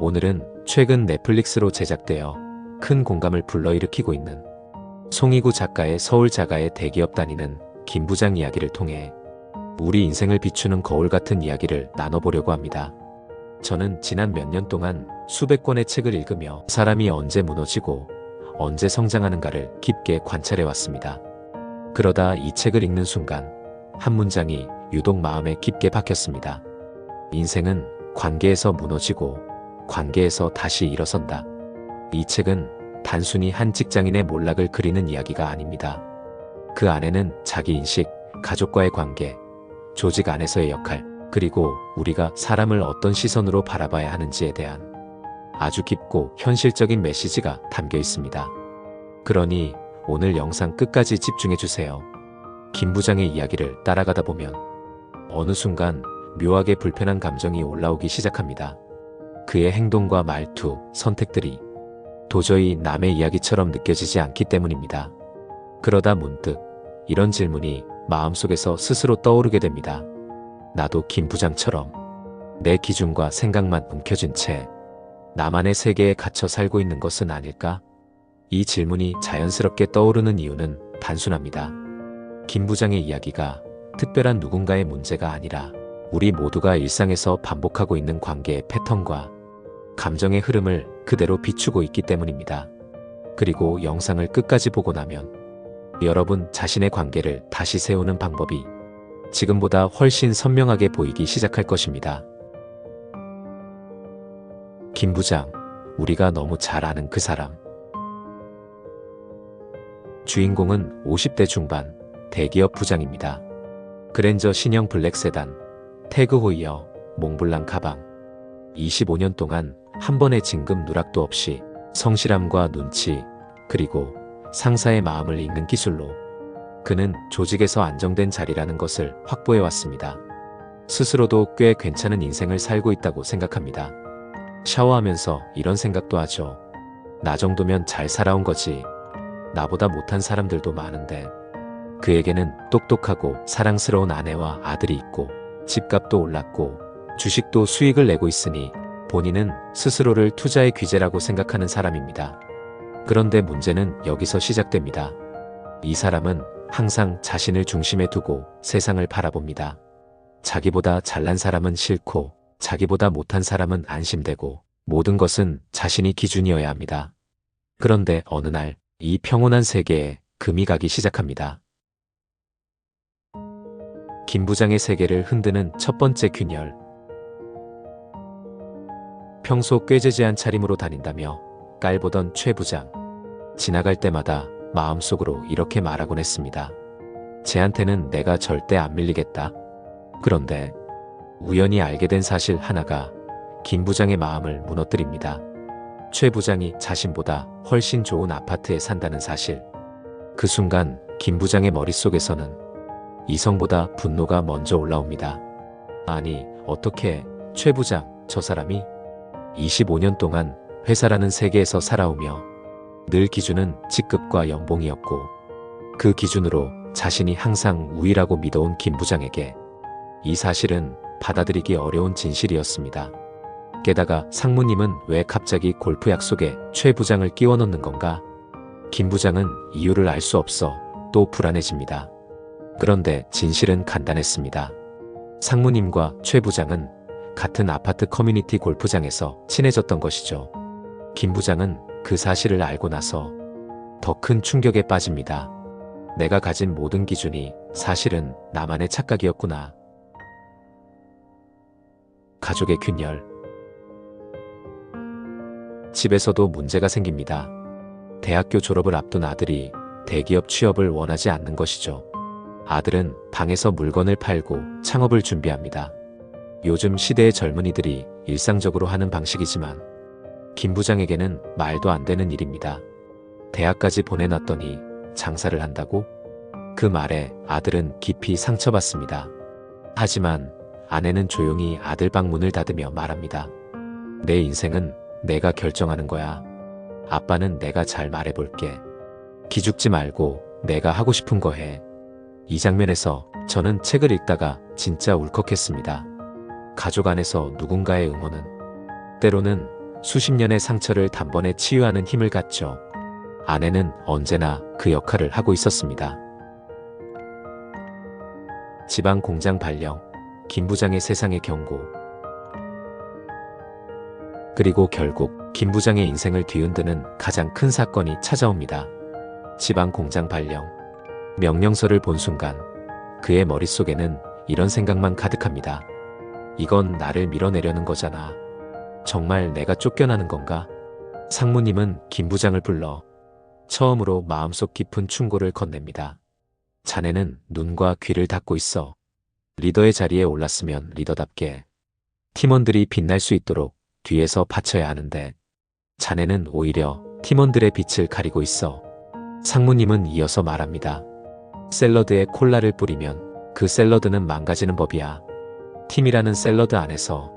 오늘은 최근 넷플릭스로 제작되어 큰 공감을 불러일으키고 있는 송이구 작가의 서울 자가의 대기업 다니는 김 부장 이야기를 통해 우리 인생을 비추는 거울 같은 이야기를 나눠보려고 합니다. 저는 지난 몇 년 동안 수백 권의 책을 읽으며 사람이 언제 무너지고 언제 성장하는가를 깊게 관찰해 왔습니다. 그러다 이 책을 읽는 순간 한 문장이 유독 마음에 깊게 박혔습니다. 인생은 관계에서 무너지고 관계에서 다시 일어선다. 이 책은 단순히 한 직장인의 몰락을 그리는 이야기가 아닙니다. 그 안에는 자기 인식, 가족과의 관계, 조직 안에서의 역할, 그리고 우리가 사람을 어떤 시선으로 바라봐야 하는지에 대한 아주 깊고 현실적인 메시지가 담겨 있습니다. 그러니 오늘 영상 끝까지 집중해 주세요. 김 부장의 이야기를 따라가다 보면 어느 순간 묘하게 불편한 감정이 올라오기 시작합니다. 그의 행동과 말투, 선택들이 도저히 남의 이야기처럼 느껴지지 않기 때문입니다. 그러다 문득 이런 질문이 마음속에서 스스로 떠오르게 됩니다. 나도 김 부장처럼 내 기준과 생각만 움켜쥔 채 나만의 세계에 갇혀 살고 있는 것은 아닐까? 이 질문이 자연스럽게 떠오르는 이유는 단순합니다. 김 부장의 이야기가 특별한 누군가의 문제가 아니라 우리 모두가 일상에서 반복하고 있는 관계의 패턴과 감정의 흐름을 그대로 비추고 있기 때문입니다. 그리고 영상을 끝까지 보고 나면 여러분 자신의 관계를 다시 세우는 방법이 지금보다 훨씬 선명하게 보이기 시작할 것입니다. 김 부장, 우리가 너무 잘 아는 그 사람. 주인공은 50대 중반 대기업 부장입니다. 그랜저 신형 블랙 세단, 태그 호이어, 몽블랑 가방. 25년 동안 한 번의 진급 누락도 없이 성실함과 눈치, 그리고 상사의 마음을 읽는 기술로 그는 조직에서 안정된 자리라는 것을 확보해 왔습니다. 스스로도 꽤 괜찮은 인생을 살고 있다고 생각합니다. 샤워하면서 이런 생각도 하죠. 나 정도면 잘 살아온 거지. 나보다 못한 사람들도 많은데. 그에게는 똑똑하고 사랑스러운 아내와 아들이 있고 집값도 올랐고 주식도 수익을 내고 있으니 본인은 스스로를 투자의 귀재라고 생각하는 사람입니다. 그런데 문제는 여기서 시작됩니다. 이 사람은 항상 자신을 중심에 두고 세상을 바라봅니다. 자기보다 잘난 사람은 싫고 자기보다 못한 사람은 안심되고 모든 것은 자신이 기준이어야 합니다. 그런데 어느 날 이 평온한 세계에 금이 가기 시작합니다. 김 부장의 세계를 흔드는 첫 번째 균열. 평소 꾀죄죄한 차림으로 다닌다며 깔보던 최 부장. 지나갈 때마다 마음속으로 이렇게 말하곤 했습니다. 쟤한테는 내가 절대 안 밀리겠다. 그런데 우연히 알게 된 사실 하나가 김 부장의 마음을 무너뜨립니다. 최 부장이 자신보다 훨씬 좋은 아파트에 산다는 사실. 그 순간 김 부장의 머릿속에서는 이성보다 분노가 먼저 올라옵니다. 아니, 어떻게 최 부장, 저 사람이 25년 동안 회사라는 세계에서 살아오며 늘 기준은 직급과 연봉이었고 그 기준으로 자신이 항상 우위라고 믿어온 김 부장에게 이 사실은 받아들이기 어려운 진실이었습니다. 게다가 상무님은 왜 갑자기 골프 약속에 최 부장을 끼워 넣는 건가? 김 부장은 이유를 알 수 없어 또 불안해집니다. 그런데 진실은 간단했습니다. 상무님과 최 부장은 같은 아파트 커뮤니티 골프장에서 친해졌던 것이죠. 김 부장은 그 사실을 알고 나서 더 큰 충격에 빠집니다. 내가 가진 모든 기준이 사실은 나만의 착각이었구나. 가족의 균열. 집에서도 문제가 생깁니다. 대학교 졸업을 앞둔 아들이 대기업 취업을 원하지 않는 것이죠. 아들은 방에서 물건을 팔고 창업을 준비합니다. 요즘 시대의 젊은이들이 일상적으로 하는 방식이지만 김 부장에게는 말도 안 되는 일입니다. 대학까지 보내놨더니 장사를 한다고? 그 말에 아들은 깊이 상처받습니다. 하지만 아내는 조용히 아들 방 문을 닫으며 말합니다. 내 인생은 내가 결정하는 거야. 아빠는 내가 잘 말해볼게. 기죽지 말고 내가 하고 싶은 거 해. 이 장면에서 저는 책을 읽다가 진짜 울컥했습니다. 가족 안에서 누군가의 응원은 때로는 수십 년의 상처를 단번에 치유하는 힘을 갖죠. 아내는 언제나 그 역할을 하고 있었습니다. 지방 공장 발령, 김 부장의 세상의 경고. 그리고 결국 김 부장의 인생을 뒤흔드는 가장 큰 사건이 찾아옵니다. 지방 공장 발령. 명령서를 본 순간 그의 머릿속에는 이런 생각만 가득합니다. 이건 나를 밀어내려는 거잖아. 정말 내가 쫓겨나는 건가? 상무님은 김 부장을 불러 처음으로 마음속 깊은 충고를 건넵니다. 자네는 눈과 귀를 닫고 있어. 리더의 자리에 올랐으면 리더답게 팀원들이 빛날 수 있도록 뒤에서 받쳐야 하는데 자네는 오히려 팀원들의 빛을 가리고 있어. 상무님은 이어서 말합니다. 샐러드에 콜라를 뿌리면 그 샐러드는 망가지는 법이야. 팀이라는 샐러드 안에서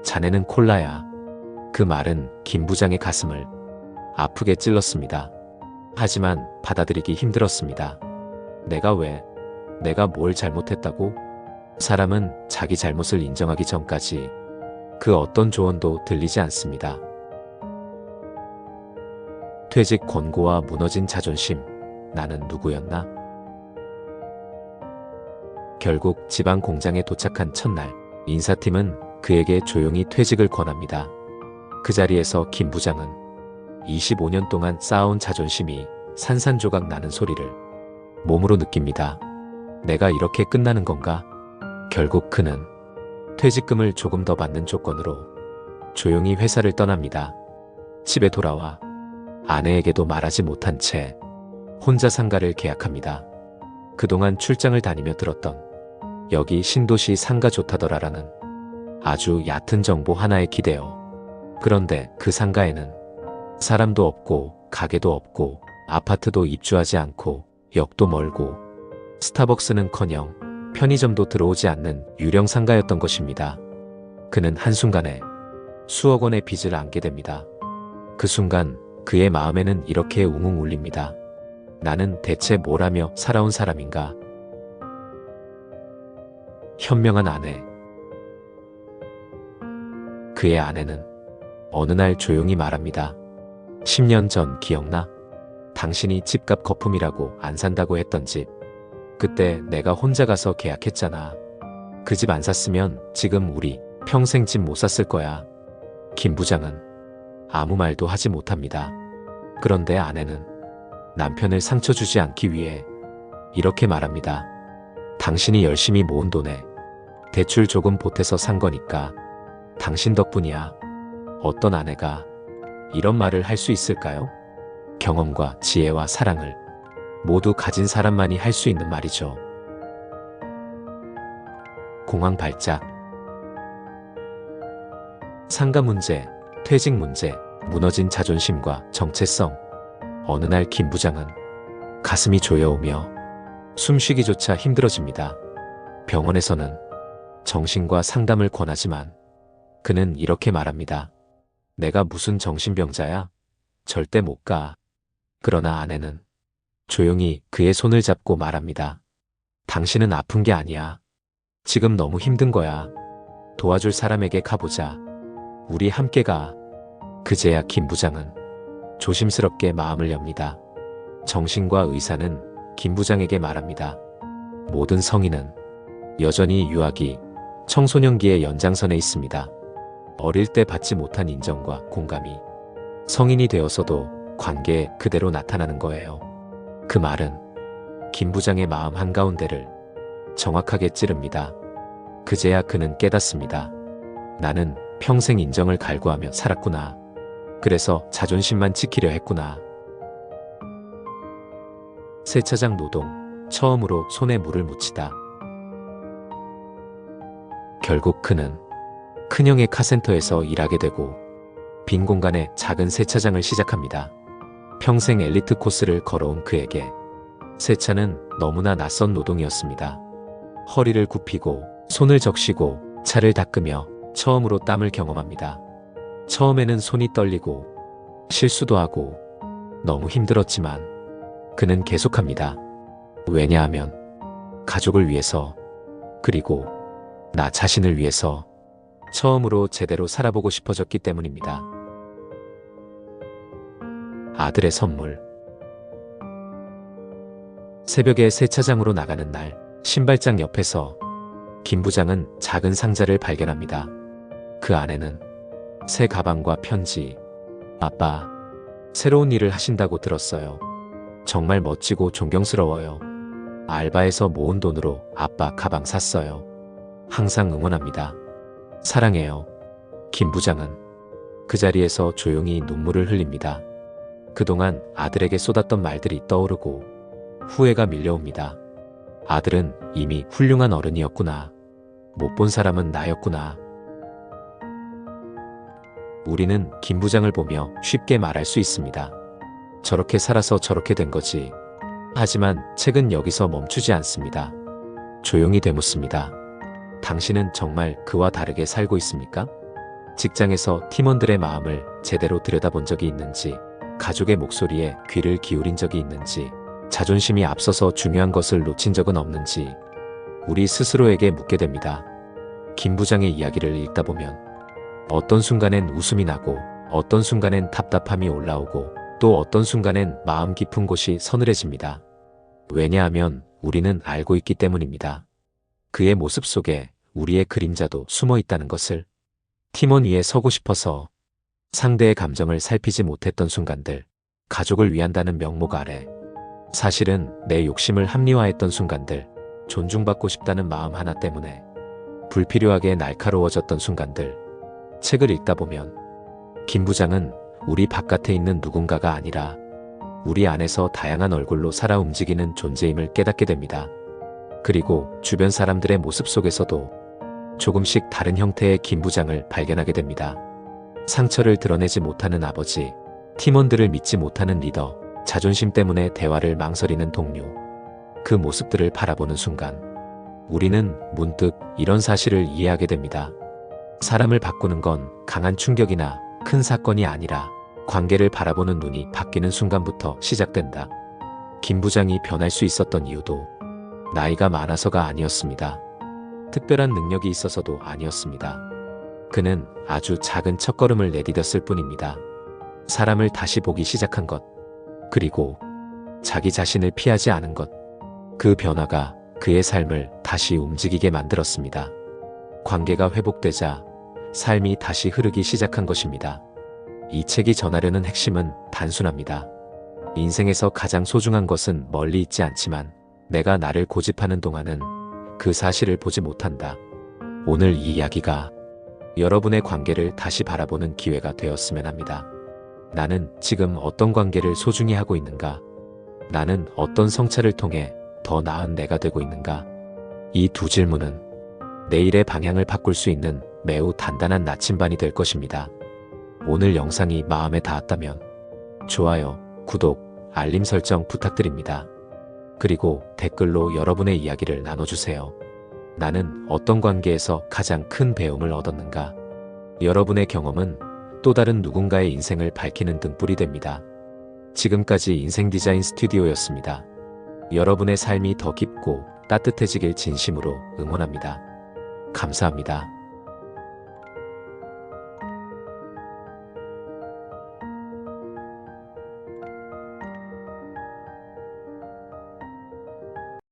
자네는 콜라야. 그 말은 김 부장의 가슴을 아프게 찔렀습니다. 하지만 받아들이기 힘들었습니다. 내가 뭘 잘못했다고? 사람은 자기 잘못을 인정하기 전까지 그 어떤 조언도 들리지 않습니다. 퇴직 권고와 무너진 자존심, 나는 누구였나? 결국 지방 공장에 도착한 첫날, 인사팀은 그에게 조용히 퇴직을 권합니다. 그 자리에서 김 부장은 25년 동안 쌓아온 자존심이 산산조각 나는 소리를 몸으로 느낍니다. 내가 이렇게 끝나는 건가? 결국 그는 퇴직금을 조금 더 받는 조건으로 조용히 회사를 떠납니다. 집에 돌아와 아내에게도 말하지 못한 채 혼자 상가를 계약합니다. 그동안 출장을 다니며 들었던 여기 신도시 상가 좋다더라라는 아주 얕은 정보 하나에 기대어. 그런데 그 상가에는 사람도 없고 가게도 없고 아파트도 입주하지 않고 역도 멀고 스타벅스는커녕 편의점도 들어오지 않는 유령 상가였던 것입니다. 그는 한순간에 수억 원의 빚을 안게 됩니다. 그 순간 그의 마음에는 이렇게 웅웅 울립니다. 나는 대체 뭘 하며 살아온 사람인가? 현명한 아내. 그의 아내는 어느 날 조용히 말합니다. 10년 전 기억나? 당신이 집값 거품이라고 안 산다고 했던 집. 그때 내가 혼자 가서 계약했잖아. 그 집 안 샀으면 지금 우리 평생 집 못 샀을 거야. 김 부장은 아무 말도 하지 못합니다. 그런데 아내는 남편을 상처 주지 않기 위해 이렇게 말합니다. 당신이 열심히 모은 돈에 대출 조금 보태서 산 거니까 당신 덕분이야. 어떤 아내가 이런 말을 할 수 있을까요? 경험과 지혜와 사랑을 모두 가진 사람만이 할 수 있는 말이죠. 공황 발작. 상가 문제, 퇴직 문제, 무너진 자존심과 정체성. 어느 날 김 부장은 가슴이 조여오며 숨쉬기조차 힘들어집니다. 병원에서는 정신과 상담을 권하지만 그는 이렇게 말합니다. 내가 무슨 정신병자야? 절대 못 가. 그러나 아내는 조용히 그의 손을 잡고 말합니다. 당신은 아픈 게 아니야. 지금 너무 힘든 거야. 도와줄 사람에게 가보자. 우리 함께 가. 그제야 김 부장은 조심스럽게 마음을 엽니다. 정신과 의사는 김 부장에게 말합니다. 모든 성인은 여전히 유아기, 청소년기의 연장선에 있습니다. 어릴 때 받지 못한 인정과 공감이 성인이 되어서도 관계에 그대로 나타나는 거예요. 그 말은 김 부장의 마음 한가운데를 정확하게 찌릅니다. 그제야 그는 깨닫습니다. 나는 평생 인정을 갈구하며 살았구나. 그래서 자존심만 지키려 했구나. 세차장 노동, 처음으로 손에 물을 묻히다. 결국 그는 큰형의 카센터에서 일하게 되고 빈 공간에 작은 세차장을 시작합니다. 평생 엘리트 코스를 걸어온 그에게 세차는 너무나 낯선 노동이었습니다. 허리를 굽히고 손을 적시고 차를 닦으며 처음으로 땀을 경험합니다. 처음에는 손이 떨리고 실수도 하고 너무 힘들었지만 그는 계속합니다. 왜냐하면 가족을 위해서, 그리고 나 자신을 위해서 처음으로 제대로 살아보고 싶어졌기 때문입니다. 아들의 선물. 새벽에 세차장으로 나가는 날, 신발장 옆에서 김 부장은 작은 상자를 발견합니다. 그 안에는 새 가방과 편지. 아빠, 새로운 일을 하신다고 들었어요. 정말 멋지고 존경스러워요. 알바에서 모은 돈으로 아빠 가방 샀어요. 항상 응원합니다. 사랑해요. 김 부장은 그 자리에서 조용히 눈물을 흘립니다. 그동안 아들에게 쏟았던 말들이 떠오르고 후회가 밀려옵니다. 아들은 이미 훌륭한 어른이었구나. 못 본 사람은 나였구나. 우리는 김 부장을 보며 쉽게 말할 수 있습니다. 저렇게 살아서 저렇게 된 거지. 하지만 책은 여기서 멈추지 않습니다. 조용히 되묻습니다. 당신은 정말 그와 다르게 살고 있습니까? 직장에서 팀원들의 마음을 제대로 들여다본 적이 있는지, 가족의 목소리에 귀를 기울인 적이 있는지, 자존심이 앞서서 중요한 것을 놓친 적은 없는지 우리 스스로에게 묻게 됩니다. 김 부장의 이야기를 읽다 보면 어떤 순간엔 웃음이 나고 어떤 순간엔 답답함이 올라오고 또 어떤 순간엔 마음 깊은 곳이 서늘해집니다. 왜냐하면 우리는 알고 있기 때문입니다. 그의 모습 속에 우리의 그림자도 숨어 있다는 것을. 팀원 위에 서고 싶어서 상대의 감정을 살피지 못했던 순간들, 가족을 위한다는 명목 아래 사실은 내 욕심을 합리화했던 순간들, 존중받고 싶다는 마음 하나 때문에 불필요하게 날카로워졌던 순간들. 책을 읽다 보면 김 부장은 우리 바깥에 있는 누군가가 아니라 우리 안에서 다양한 얼굴로 살아 움직이는 존재임을 깨닫게 됩니다. 그리고 주변 사람들의 모습 속에서도 조금씩 다른 형태의 김 부장을 발견하게 됩니다. 상처를 드러내지 못하는 아버지, 팀원들을 믿지 못하는 리더, 자존심 때문에 대화를 망설이는 동료. 그 모습들을 바라보는 순간 우리는 문득 이런 사실을 이해하게 됩니다. 사람을 바꾸는 건 강한 충격이나 큰 사건이 아니라 관계를 바라보는 눈이 바뀌는 순간부터 시작된다. 김 부장이 변할 수 있었던 이유도 나이가 많아서가 아니었습니다. 특별한 능력이 있어서도 아니었습니다. 그는 아주 작은 첫걸음을 내디뎠을 뿐입니다. 사람을 다시 보기 시작한 것, 그리고 자기 자신을 피하지 않은 것. 그 변화가 그의 삶을 다시 움직이게 만들었습니다. 관계가 회복되자 삶이 다시 흐르기 시작한 것입니다. 이 책이 전하려는 핵심은 단순합니다. 인생에서 가장 소중한 것은 멀리 있지 않지만 내가 나를 고집하는 동안은 그 사실을 보지 못한다. 오늘 이 이야기가 여러분의 관계를 다시 바라보는 기회가 되었으면 합니다. 나는 지금 어떤 관계를 소중히 하고 있는가? 나는 어떤 성찰을 통해 더 나은 내가 되고 있는가? 이 두 질문은 내일의 방향을 바꿀 수 있는 매우 단단한 나침반이 될 것입니다. 오늘 영상이 마음에 닿았다면 좋아요, 구독, 알림 설정 부탁드립니다. 그리고 댓글로 여러분의 이야기를 나눠주세요. 나는 어떤 관계에서 가장 큰 배움을 얻었는가? 여러분의 경험은 또 다른 누군가의 인생을 밝히는 등불이 됩니다. 지금까지 인생 디자인 스튜디오였습니다. 여러분의 삶이 더 깊고 따뜻해지길 진심으로 응원합니다. 감사합니다.